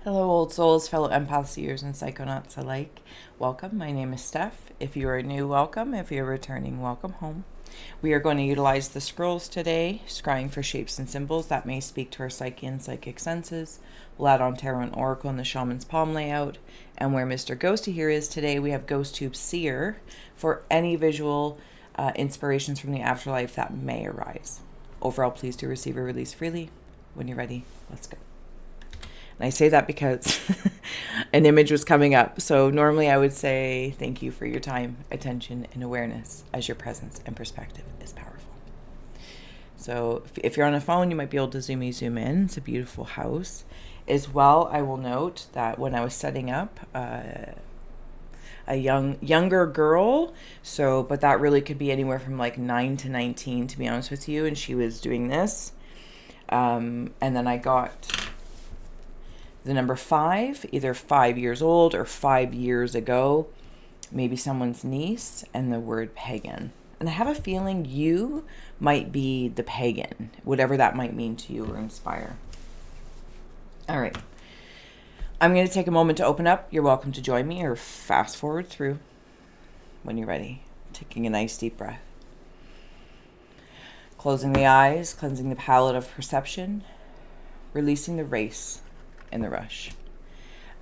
Hello, old souls, fellow empaths, seers, and psychonauts alike. Welcome. My name is Steph. If you are new, welcome. If you're returning, welcome home. We are going to utilize the scrolls today, scrying for shapes and symbols that may speak to our psyche and psychic senses. We'll add on tarot and oracle in the shaman's palm layout. And where Mr. Ghosty here is today, we have Ghost Tube Seer for any visual inspirations from the afterlife that may arise. Overall, please do receive or release freely. When you're ready, let's go. And I say that because an image was coming up. So normally I would say thank you for your time, attention, and awareness, as your presence and perspective is powerful. So if you're on a phone, you might be able to zoom in. It's a beautiful house. As well, I will note that when I was setting up a younger girl, but that really could be anywhere from like 9 to 19, to be honest with you, and she was doing this. And then I got the number 5, either 5 years old or 5 years ago, maybe someone's niece, and the word pagan. And I have a feeling you might be the pagan, whatever that might mean to you or inspire. All right. I'm going to take a moment to open up. You're welcome to join me or fast forward through when you're ready. Taking a nice deep breath. Closing the eyes, cleansing the palette of perception, releasing the race and the rush.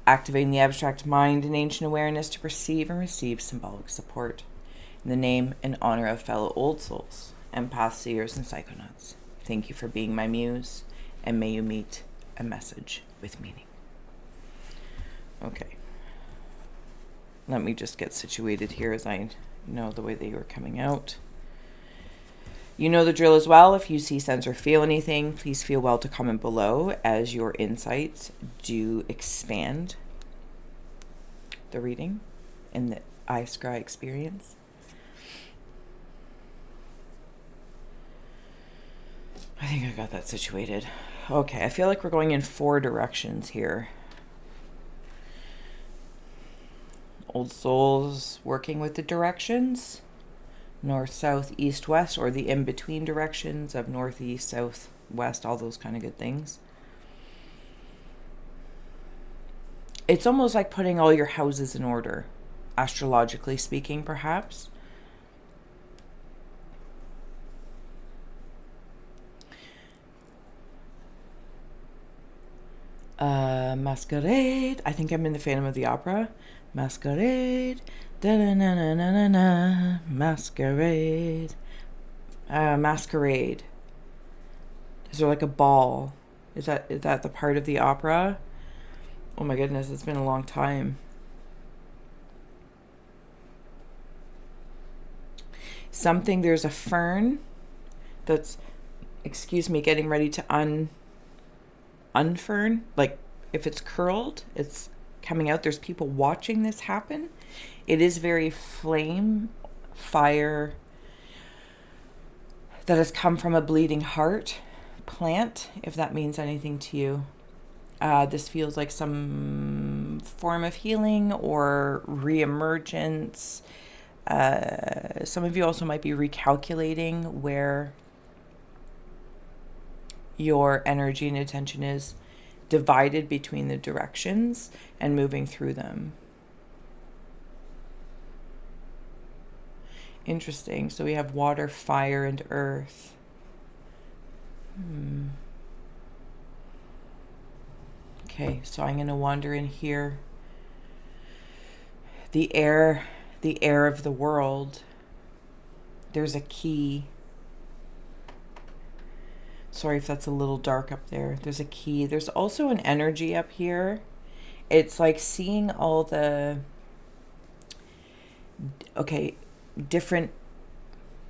Activating the abstract mind and ancient awareness to perceive and receive symbolic support. In the name and honor of fellow old souls, empaths, seers, and psychonauts, thank you for being my muse, and may you meet a message with meaning. Okay. Let me just get situated here as I know the way they were coming out. You know the drill as well. If you see, sense, or feel anything, please feel well to comment below as your insights do expand the reading and the I Scry experience. I think I got that situated. Okay, I feel like we're going in 4 directions here. Old souls working with the directions. North, south, east, west, or the in-between directions of northeast, south, west, all those kind of good things. It's almost like putting all your houses in order, astrologically speaking, perhaps. Masquerade. I think I'm in the Phantom of the Opera. Masquerade. Da-na-na-na-na-na. Masquerade. Masquerade. Is there like a ball? Is that the part of the opera? Oh my goodness, it's been a long time. There's a fern that's, getting ready to unfern. Like if it's curled, it's coming out. There's people watching this happen. It is very fire that has come from a bleeding heart plant, if that means anything to you. This feels like some form of healing or reemergence. Some of you also might be recalculating where your energy and attention is divided between the directions and moving through them. Interesting. So we have water, fire, and earth. Okay, so I'm going to wander in here. The air of the world. There's a key. Sorry if that's a little dark up there. There's a key. There's also an energy up here. It's like seeing all the, different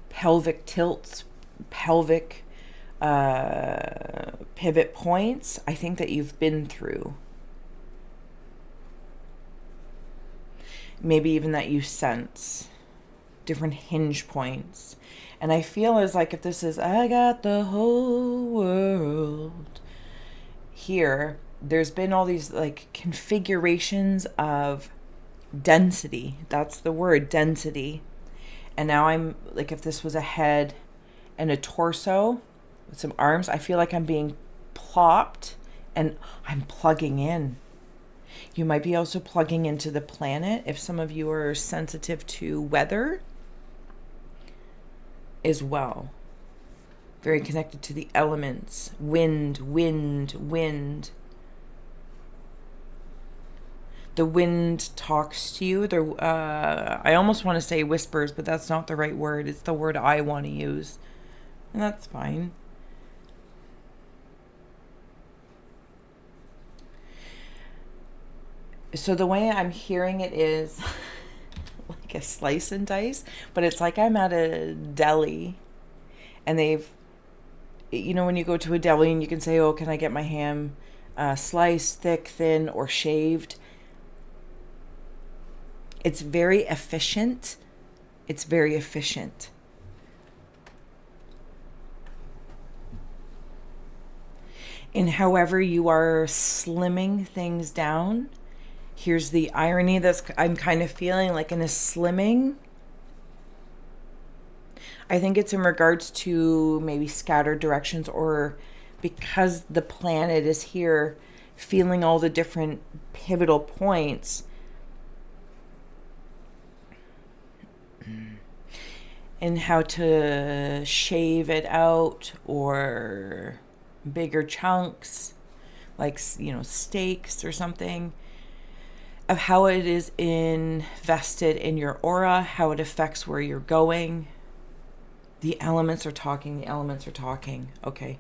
pelvic tilts, pelvic pivot points, I think that you've been through. Maybe even that you sense different hinge points. And I feel as like if this is, I got the whole world here, there's been all these like configurations of density. That's the word, density. And now I'm like, if this was a head and a torso with some arms, I feel like I'm being plopped and I'm plugging in. You might be also plugging into the planet if some of you are sensitive to weather as well. Very connected to the elements. Wind, wind, wind. The wind talks to you. I almost want to say whispers, but that's not the right word. It's the word I want to use. And that's fine. So the way I'm hearing it is like a slice and dice, but it's like I'm at a deli and they've, you know, when you go to a deli and you can say, oh, can I get my ham sliced, thick, thin, or shaved? It's very efficient. It's very efficient. And however you are slimming things down, here's the irony that's I'm kind of feeling like in a slimming. I think it's in regards to maybe scattered directions, or because the planet is here feeling all the different pivotal points and how to shave it out, or bigger chunks like, you know, steaks or something, of how it is invested in your aura, how it affects where you're going. The elements are talking. The elements are talking. Okay.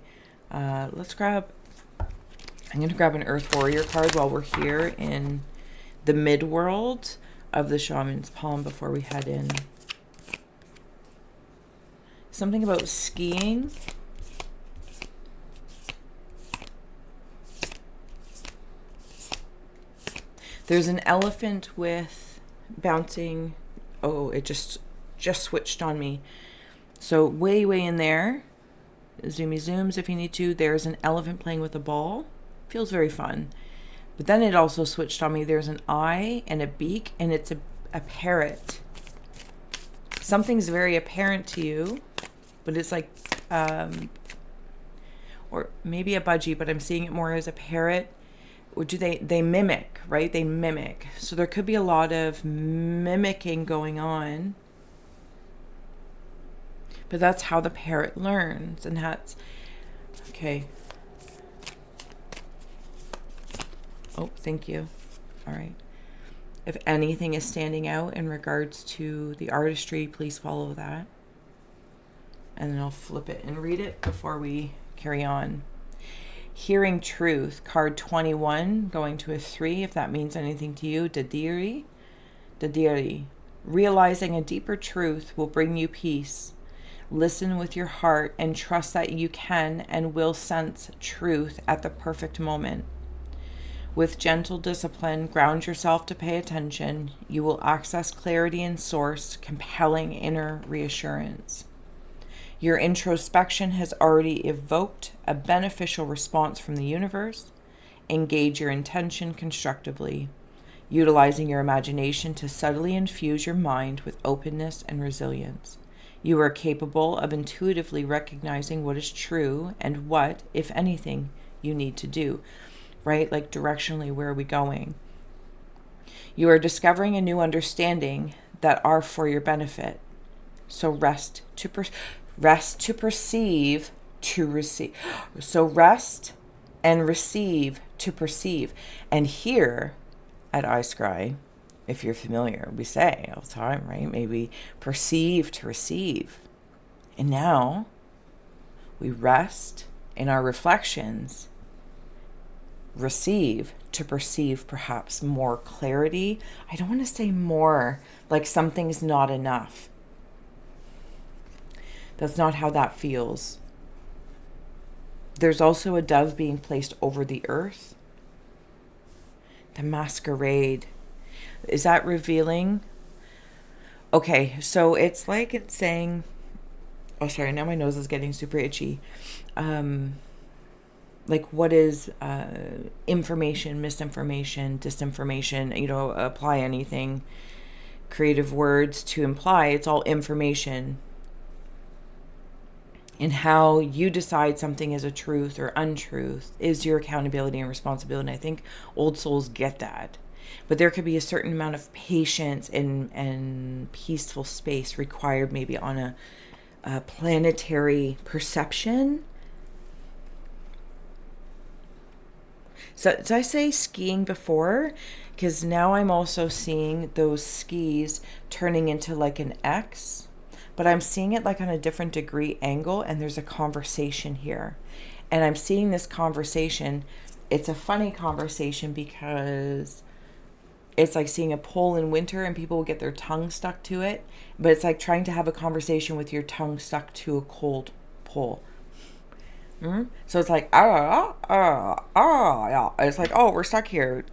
I'm going to grab an Earth Warrior card while we're here in the mid-world of the Shaman's Palm before we head in. Something about skiing. There's an elephant with bouncing. Oh, it just switched on me. So way in there, zoomy zooms if you need to. There's an elephant playing with a ball. Feels very fun. But then it also switched on me. There's an eye and a beak, and it's a parrot. Something's very apparent to you, but it's like, or maybe a budgie, but I'm seeing it more as a parrot. Or do they mimic, right? They mimic. So there could be a lot of mimicking going on. But that's how the parrot learns, and that's okay. Oh, thank you. All right. If anything is standing out in regards to the artistry, please follow that. And then I'll flip it and read it before we carry on. Hearing Truth, card 21, going to a 3, if that means anything to you. Dadiri. Realizing a deeper truth will bring you peace. Listen with your heart and trust that you can and will sense truth at the perfect moment. With gentle discipline, ground yourself to pay attention. You will access clarity in source, compelling inner reassurance. Your introspection has already evoked a beneficial response from the universe. Engage your intention constructively, utilizing your imagination to subtly infuse your mind with openness and resilience. You are capable of intuitively recognizing what is true and what, if anything, you need to do. Right? Like directionally, where are we going? You are discovering a new understanding that are for your benefit. So rest to perceive to receive. So rest and receive to perceive. And here at iScry, if you're familiar, we say all the time, right? Maybe perceive to receive. And now we rest in our reflections, receive to perceive perhaps more clarity. I don't want to say more, like something's not enough. That's not how that feels. There's also a dove being placed over the earth. The masquerade. Is that revealing? Okay, so it's like it's saying, oh, sorry, now my nose is getting super itchy. Like what is information, misinformation, disinformation, you know, apply anything, creative words to imply it's all information. And how you decide something is a truth or untruth is your accountability and responsibility. And I think old souls get that. But there could be a certain amount of patience and peaceful space required, maybe on a planetary perception. So did I say skiing before? Because now I'm also seeing those skis turning into like an X, but I'm seeing it like on a different degree angle, and there's a conversation here. And I'm seeing this conversation. It's a funny conversation because it's like seeing a pole in winter and people will get their tongue stuck to it, but it's like trying to have a conversation with your tongue stuck to a cold pole. So it's like, yeah. It's like, oh, we're stuck here.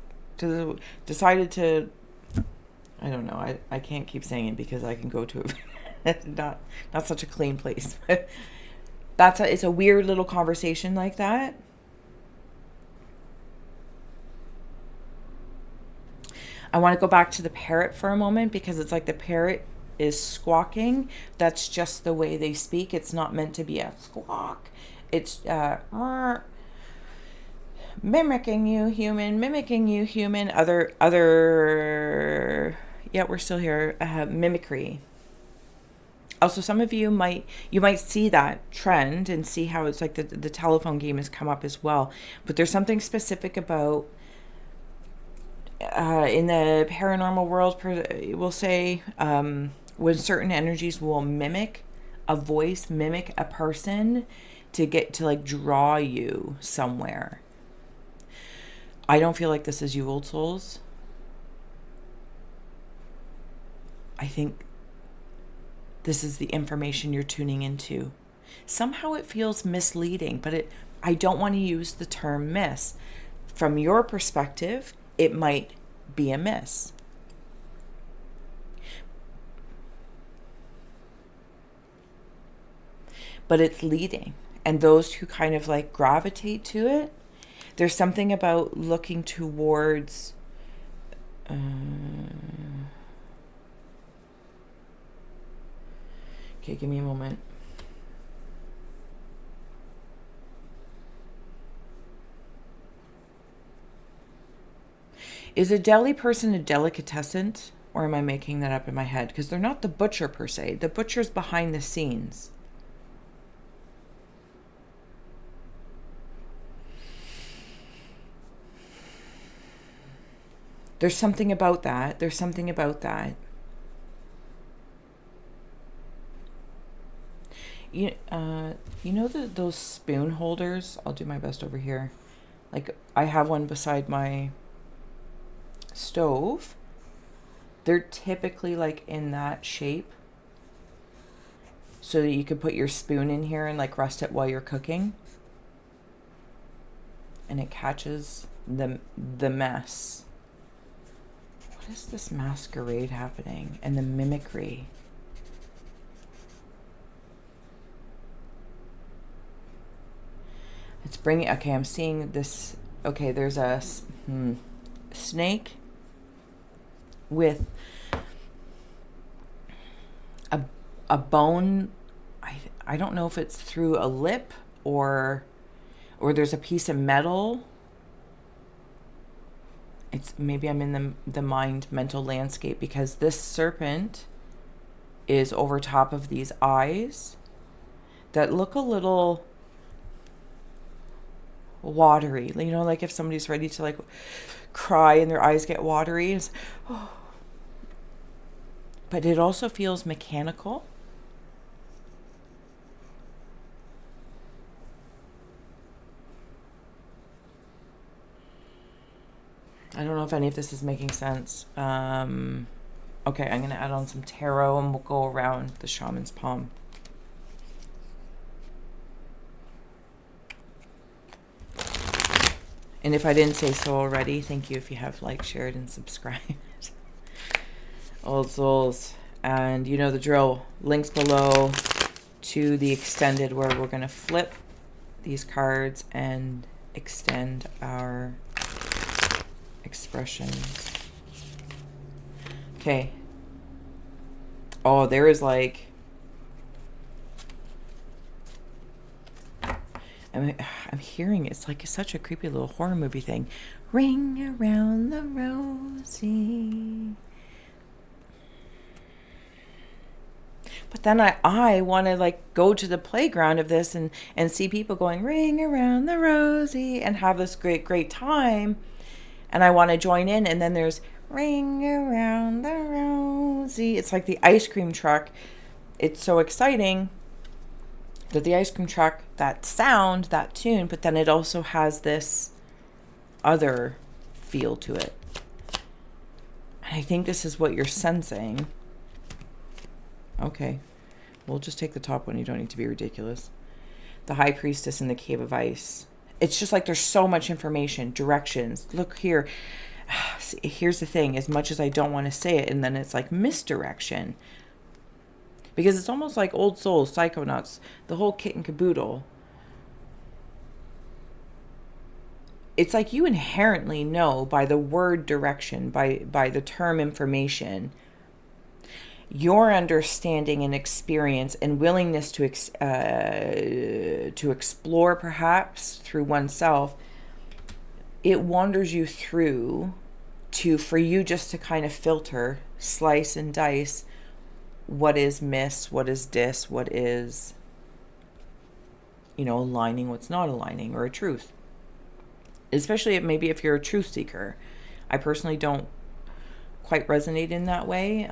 Decided to, I don't know. I can't keep saying it because I can go to it. not such a clean place. But it's a weird little conversation like that. I want to go back to the parrot for a moment because it's like the parrot is squawking. That's just the way they speak. It's not meant to be a squawk. It's mimicking you, human, mimicking you, human. Yeah, we're still here. Mimicry. Also, some of you might see that trend and see how it's like the telephone game has come up as well. But there's something specific about in the paranormal world, we'll say, when certain energies will mimic a voice, mimic a person to get to like draw you somewhere. I don't feel like this is you, old souls. I think this is the information you're tuning into. Somehow it feels misleading, but I don't want to use the term miss. From your perspective, it might be a miss. But it's leading. And those who kind of like gravitate to it, there's something about looking towards okay, give me a moment. Is a deli person a delicatessen, or am I making that up in my head? Because they're not the butcher per se. The butcher's behind the scenes. There's something about that. There's something about that. You know those spoon holders? I'll do my best over here. Like, I have one beside my stove. They're typically like in that shape, so that you could put your spoon in here and like rest it while you're cooking, and it catches the mess. What is this masquerade happening? And the mimicry. It's bringing, okay, I'm seeing this. Okay, there's a snake with a bone. I don't know if it's through a lip or there's a piece of metal. It's maybe I'm in the mental landscape, because this serpent is over top of these eyes that look a little watery. You know, like if somebody's ready to like cry and their eyes get watery. It's, oh. But it also feels mechanical. I don't know if any of this is making sense. Okay, I'm going to add on some tarot and we'll go around the shaman's palm. And if I didn't say so already, thank you if you have liked, shared, and subscribed. Old souls. And you know the drill. Links below to the extended, where we're going to flip these cards and extend our expressions. Okay. Oh, there is like I'm hearing it's like such a creepy little horror movie thing. Ring around the rosy. But then I want to like go to the playground of this and see people going ring around the rosy and have this great time. And I want to join in. And then there's ring around the rosy. It's like the ice cream truck. It's so exciting that the ice cream truck, that sound, that tune, but then it also has this other feel to it. And I think this is what you're sensing. Okay, we'll just take the top one. You don't need to be ridiculous. The High Priestess in the Cave of Ice. It's just like there's so much information, directions. Look here. Here's the thing. As much as I don't want to say it, and then it's like misdirection. Because it's almost like Old Souls, Psychonauts, the whole kit and caboodle. It's like you inherently know by the word direction, by the term information, your understanding and experience and willingness to explore perhaps through oneself, it wanders you through for you just to kind of filter, slice and dice what is miss, what is dis, what is, aligning, what's not aligning, or a truth. Especially maybe if you're a truth seeker. I personally don't quite resonate in that way,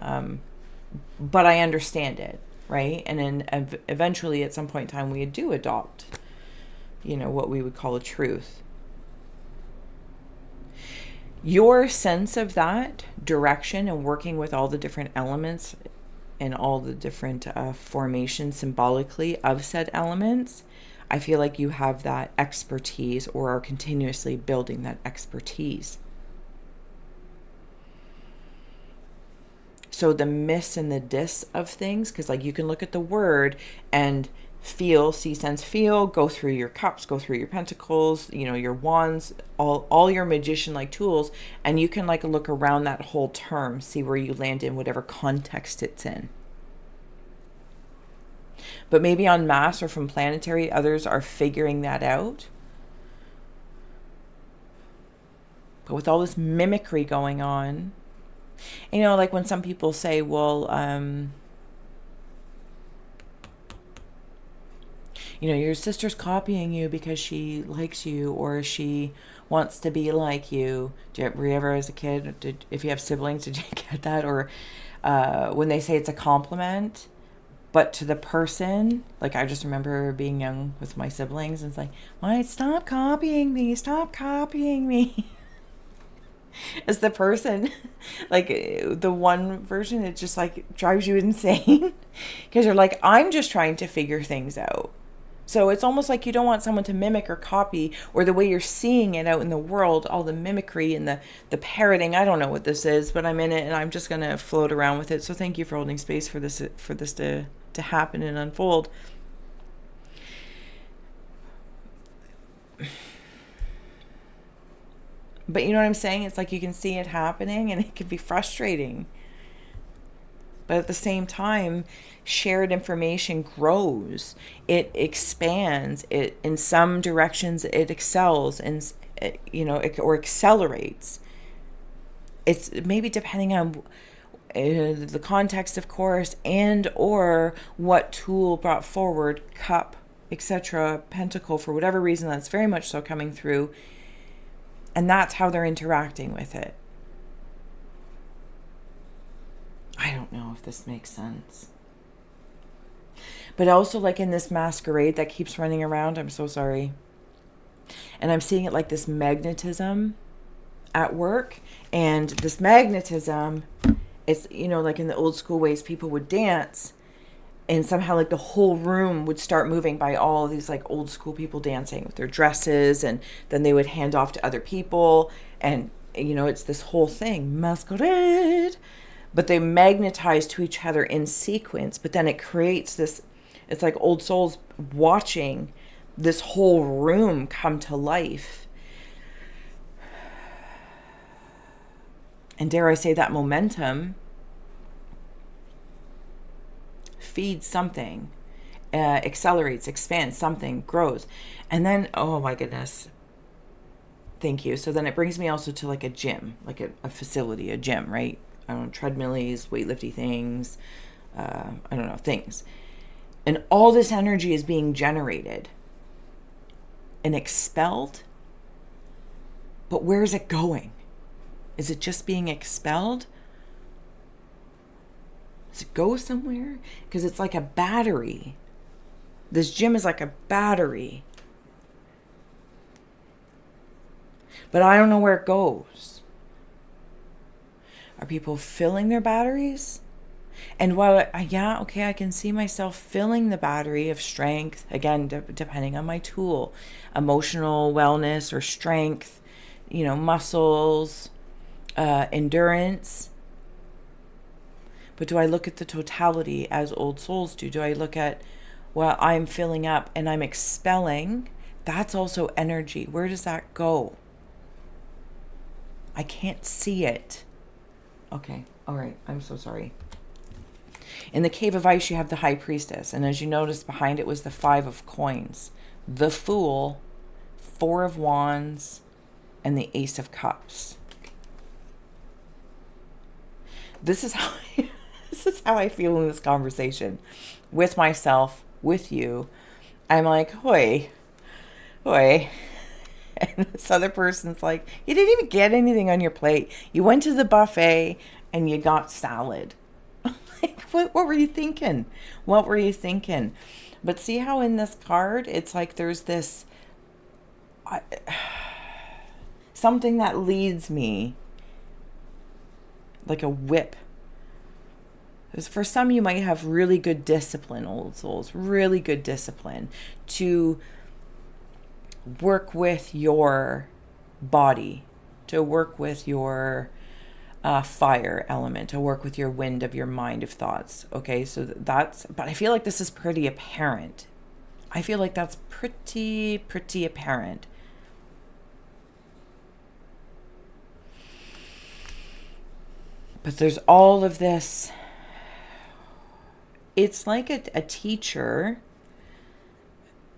but I understand it, right? And then eventually at some point in time we do adopt, what we would call a truth. Your sense of that direction and working with all the different elements and all the different formations symbolically of said elements, I feel like you have that expertise or are continuously building that expertise. So the miss and the dis of things, because like you can look at the word and feel, see, sense, feel, go through your cups, go through your pentacles, your wands, all your magician-like tools, and you can like look around that whole term, see where you land in whatever context it's in. But maybe on mass or from planetary, others are figuring that out. But with all this mimicry going on, like when some people say, well, your sister's copying you because she likes you or she wants to be like you. Were you ever as a kid, if you have siblings, did you get that? Or when they say it's a compliment, but to the person, like I just remember being young with my siblings and it's like, why, stop copying me, stop copying me. As the person, like the one version, it just like drives you insane because you're like, I'm just trying to figure things out. So it's almost like you don't want someone to mimic or copy, or the way you're seeing it out in the world, all the mimicry and the parroting. I don't know what this is, but I'm in it and I'm just going to float around with it. So thank you for holding space for this to happen and unfold. But you know what I'm saying? It's like you can see it happening and it can be frustrating. But at the same time, shared information grows. It expands. It, in some directions, it excels and, or accelerates. It's maybe depending on the context, of course, and or what tool brought forward, cup, etc., pentacle, for whatever reason, that's very much so coming through. And that's how they're interacting with it. I don't know if this makes sense. But also like in this masquerade that keeps running around, I'm so sorry. And I'm seeing it like this magnetism at work. And this magnetism, it's, like in the old school ways people would dance. And somehow like the whole room would start moving by all of these like old school people dancing with their dresses. And then they would hand off to other people. And, it's this whole thing, masquerade. But they magnetize to each other in sequence. But then it creates this, it's like old souls watching this whole room come to life. And dare I say that momentum feeds something. accelerates, expands, something grows. And then, oh my goodness, thank you. So then it brings me also to like a gym, like a facility, a gym, right? I don't know, treadmills, weightlifting things, I don't know, things. And all this energy is being generated and expelled. But where is it going? Is it just being expelled? Does it go somewhere? Because it's like a battery. This gym is like a battery. But I don't know where it goes. Are people filling their batteries? And while, yeah, okay, I can see myself filling the battery of strength, again, depending on my tool, emotional wellness or strength, muscles, endurance. But do I look at the totality as old souls do? Do I look at, well, I'm filling up and I'm expelling? That's also energy. Where does that go? I can't see it. Okay, all right, I'm so sorry. In the Cave of Ice, you have the High Priestess. And as you notice, behind it was the 5 of Coins, the Fool, 4 of Wands, and the Ace of Cups. This is how I feel in this conversation with myself, with you. I'm like, hoi. And this other person's like, you didn't even get anything on your plate. You went to the buffet and you got salad. Like, what were you thinking? What were you thinking? But see how in this card, it's like there's this something that leads me like a whip. Because for some, you might have really good discipline, old souls, really good discipline to work with your body, to work with your fire element, to work with your wind of your mind of thoughts. Okay, so but I feel like this is pretty apparent. I feel like that's pretty apparent. But there's all of this. It's like a teacher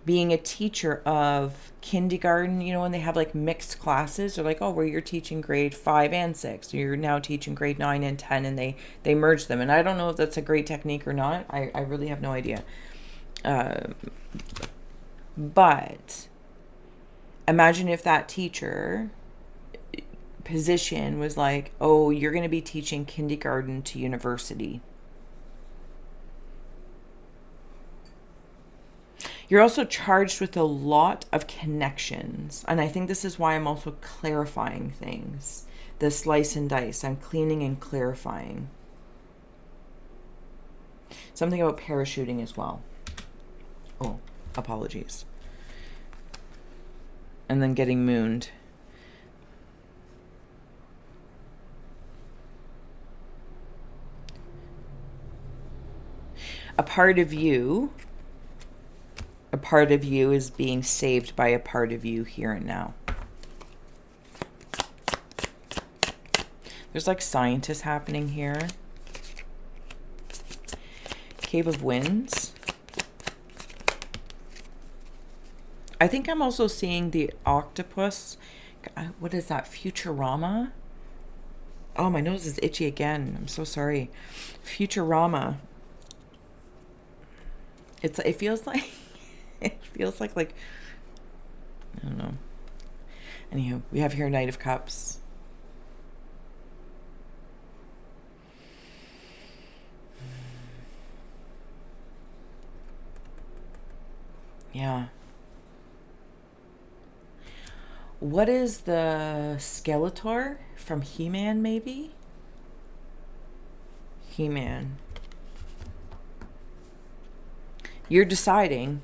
being a teacher of kindergarten, when they have like mixed classes, they're like, oh, well, you're teaching grade 5 and 6. You're now teaching grade 9 and 10, and they merge them. And I don't know if that's a great technique or not. I really have no idea. But imagine if that teacher position was like, oh, you're going to be teaching kindergarten to university. You're also charged with a lot of connections. And I think this is why I'm also clarifying things. The slice and dice. I'm cleaning and clarifying. Something about parachuting as well. Oh, apologies. And then getting mooned. A part of you is being saved by a part of you here and now. There's like scientists happening here. Cave of Winds. I think I'm also seeing the octopus. What is that? Futurama? Oh, my nose is itchy again. I'm so sorry. Futurama. It feels like like I don't know. Anywho, we have here Knight of Cups. Yeah. What is the Skeletor from He-Man, maybe? He-Man. You're deciding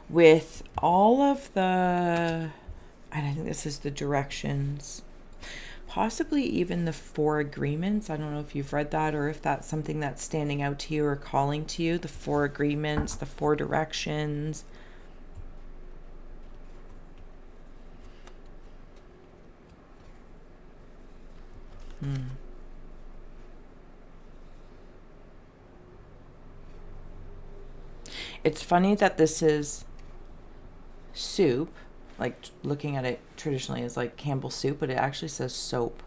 with all of the, I think this is the directions, possibly even the 4 agreements. I don't know if you've read that or if that's something that's standing out to you or calling to you. The 4 agreements, the 4 directions. It's funny that this is soup, like looking at it traditionally as like Campbell's soup, but it actually says soap.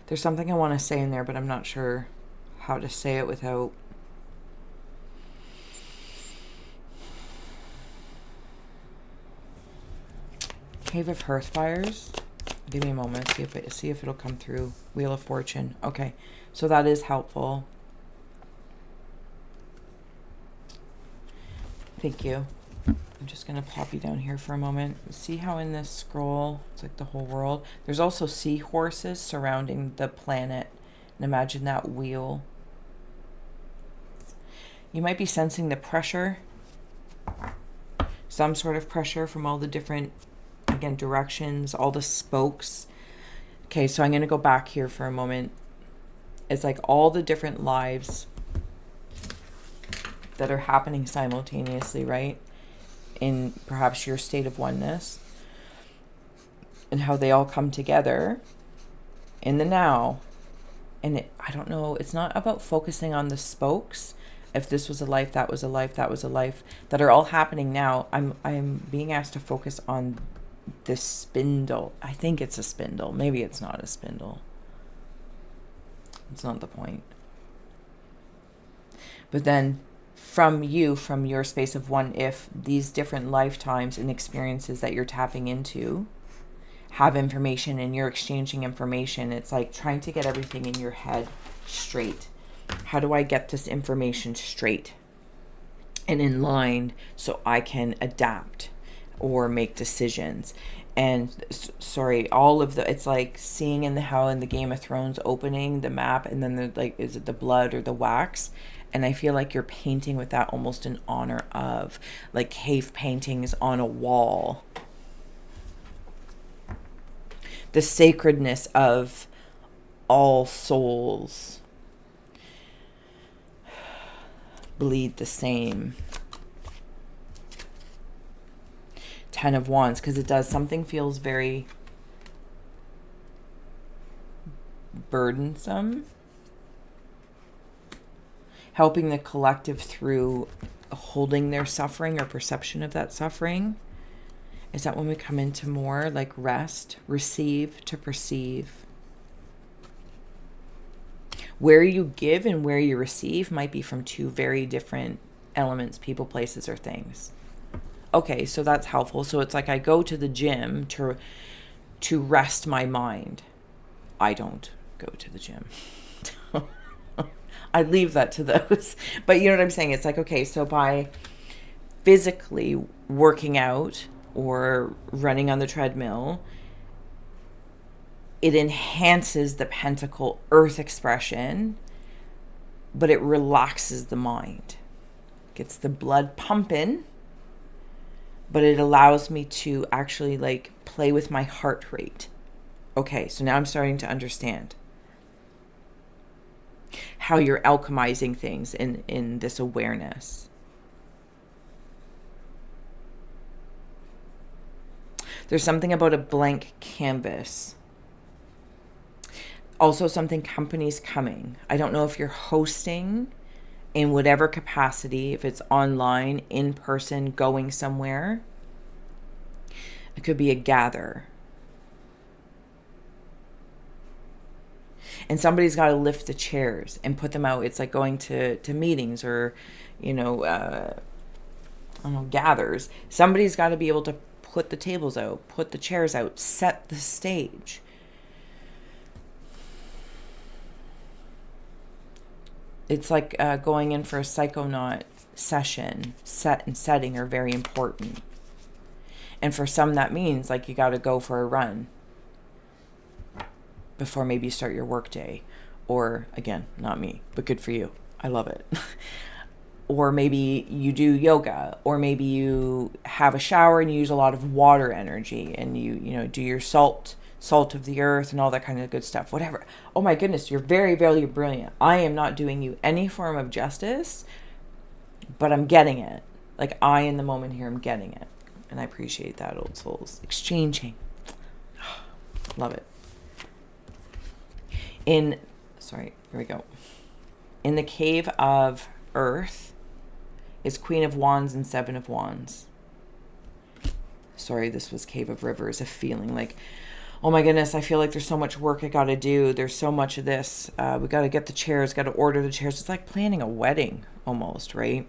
There's something I want to say in there, but I'm not sure how to say it without... Cave of Hearth Fires. Give me a moment, see if it'll come through. Wheel of Fortune. Okay, so that is helpful. Thank you. I'm just going to pop you down here for a moment. See how in this scroll, it's like the whole world. There's also seahorses surrounding the planet. And imagine that wheel. You might be sensing the pressure. Some sort of pressure from all the different, again, directions, all the spokes. Okay, so I'm going to go back here for a moment. It's like all the different lives that are happening simultaneously, right? In perhaps your state of oneness, and how they all come together in the now. And I don't know, it's not about focusing on the spokes. If this was a life, that was a life, that was a life, that are all happening now. I'm being asked to focus on this spindle. I think it's a spindle. Maybe it's not a spindle. It's not the point. But then from your space of one, if these different lifetimes and experiences that you're tapping into have information and you're exchanging information, it's like trying to get everything in your head straight. How do I get this information straight and in line so I can adapt or make decisions? And sorry, all of the, it's like seeing in the Game of Thrones opening the map, and then the, like, is it the blood or the wax? And I feel like you're painting with that almost in honor of, like, cave paintings on a wall. The sacredness of all souls bleed the same. 10 of Wands, because it does, something feels very burdensome. Helping the collective through holding their suffering or perception of that suffering. Is that when we come into more like rest, receive to perceive? Where you give and where you receive might be from two very different elements, people, places, or things. Okay, so that's helpful. So it's like I go to the gym to rest my mind. I don't go to the gym. I leave that to those. But you know what I'm saying? It's like, okay, so by physically working out or running on the treadmill, it enhances the pentacle earth expression, but it relaxes the mind. Gets the blood pumping, but it allows me to actually like play with my heart rate. Okay, so now I'm starting to understand how you're alchemizing things in this awareness. There's something about a blank canvas. Also something, companies coming. I don't know if you're hosting in whatever capacity, if it's online, in person, going somewhere. It could be a gather. And somebody's got to lift the chairs and put them out. It's like going to meetings or, you know, I don't know, gathers. Somebody's got to be able to put the tables out, put the chairs out, set the stage. It's like going in for a psychonaut session. Set and setting are very important. And for some that means like you got to go for a run before maybe you start your work day. Or, again, not me, but good for you. I love it. Or maybe you do yoga, or maybe you have a shower and you use a lot of water energy, and you know, do your salt of the earth and all that kind of good stuff, whatever. Oh my goodness, you're very, very brilliant. I am not doing you any form of justice, but I'm getting it. Like, I, in the moment here, I'm getting it. And I appreciate that, old souls. Exchanging. Love it. Sorry, here we go. In the Cave of Earth is Queen of Wands and Seven of Wands. Sorry, this was Cave of Rivers. A feeling like, oh my goodness, I feel like there's so much work I got to do. There's so much of this. We got to get the chairs, got to order the chairs. It's like planning a wedding almost, right?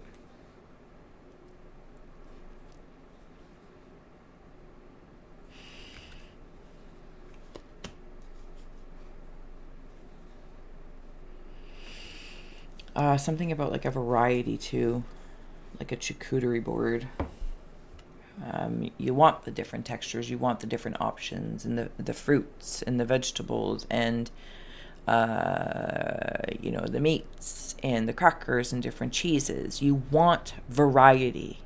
Something about like a variety too, like a charcuterie board. You want the different textures, you want the different options, and the fruits and the vegetables, and you know, the meats and the crackers and different cheeses. You want variety.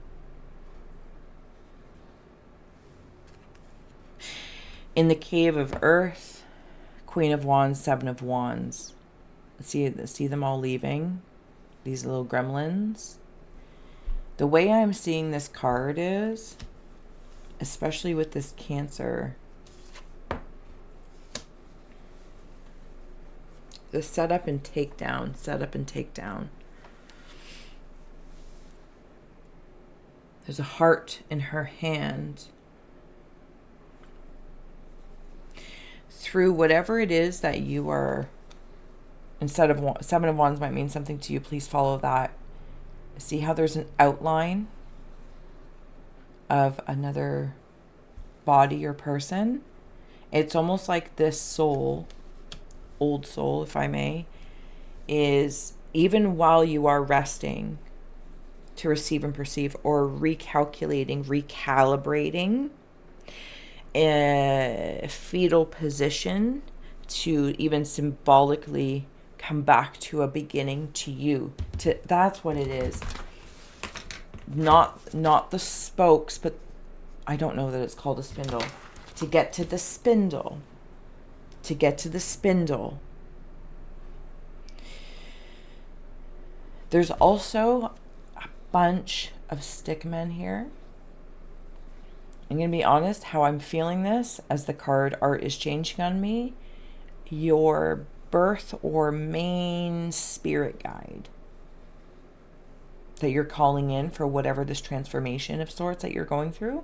In the Cave of Earth, Queen of Wands, Seven of Wands. See them all leaving, these little gremlins. The way I'm seeing this card is, especially with this Cancer, the set up and take down, set up and take down. There's a heart in her hand. Through whatever it is that you are, instead of Seven of Wands might mean something to you, please follow that. See how there's an outline of another body or person? It's almost like this soul, old soul, if I may, is, even while you are resting to receive and perceive, or recalculating, recalibrating, a fetal position to even symbolically come back to a beginning, to you. That's what it is. Not the spokes, but I don't know that it's called a spindle. To get to the spindle. To get to the spindle. There's also a bunch of stickmen here. I'm going to be honest, how I'm feeling this as the card art is changing on me. Your birth or main spirit guide that you're calling in for whatever this transformation of sorts that you're going through.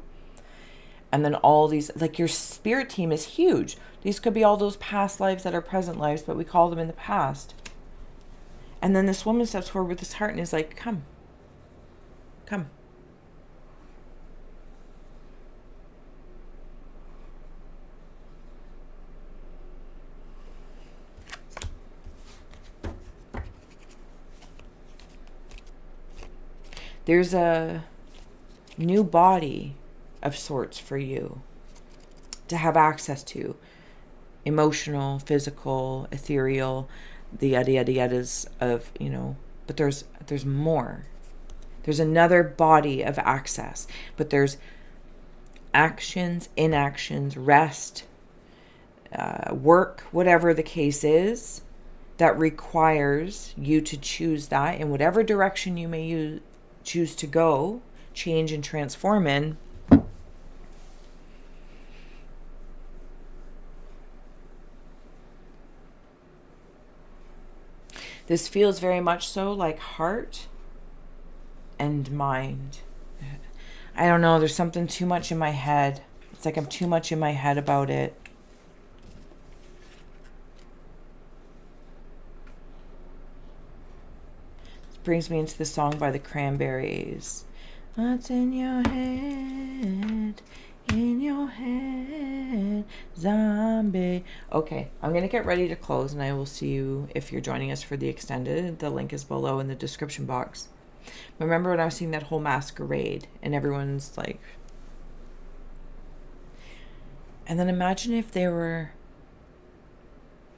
And then all these, like, your spirit team is huge. These could be all those past lives that are present lives, but we call them in the past. And then this woman steps forward with this heart and is like, come. Come. There's a new body of sorts for you to have access to. Emotional, physical, ethereal, the yada yada yadas of, you know, but there's more. There's another body of access, but there's actions, inactions, rest, work, whatever the case is, that requires you to choose that in whatever direction you may choose to go, change and transform in. This feels very much so like heart and mind. I don't know, there's something too much in my head. It's like I'm too much in my head about it. Brings me into the song by the Cranberries. What's in your head? In your head, zombie. Okay, I'm going to get ready to close, and I will see you if you're joining us for the extended. The link is below in the description box. Remember when I was seeing that whole masquerade, and everyone's like... And then imagine if they were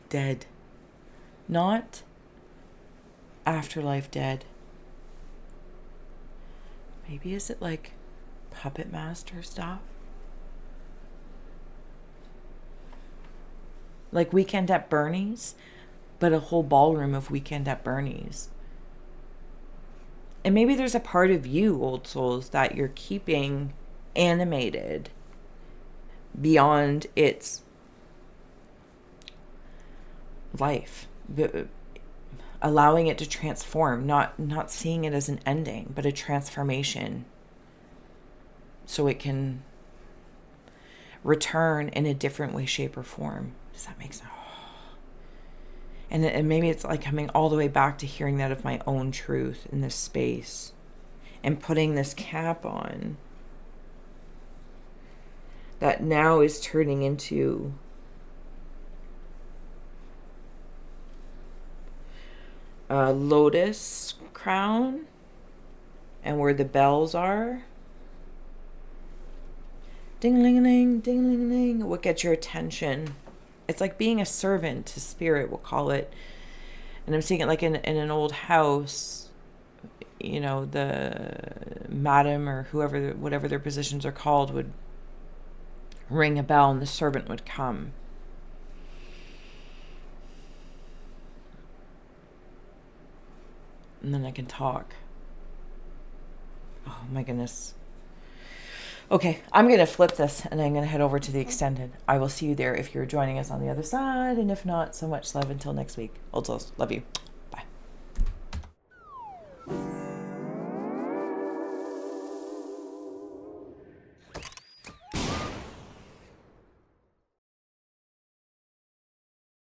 dead. Not afterlife dead. Maybe is it like puppet master stuff? Like Weekend at Bernie's, but a whole ballroom of Weekend at Bernie's. And maybe there's a part of you, old souls, that you're keeping animated beyond its life, allowing it to transform, not seeing it as an ending, but a transformation, so it can return in a different way, shape, or form. Does that make sense? And maybe it's like coming all the way back to hearing that of my own truth in this space and putting this cap on that now is turning into a lotus crown, and where the bells are, ding-ling-a-ling, ding-ling-a-ling, what gets your attention. It's like being a servant to spirit, we'll call it. And I'm seeing it like in an old house, you know, the madam or whoever, whatever their positions are called, would ring a bell and the servant would come. And then I can talk. Oh my goodness. Okay, I'm going to flip this and I'm going to head over to the extended. I will see you there if you're joining us on the other side. And if not, so much love until next week. Also, love you.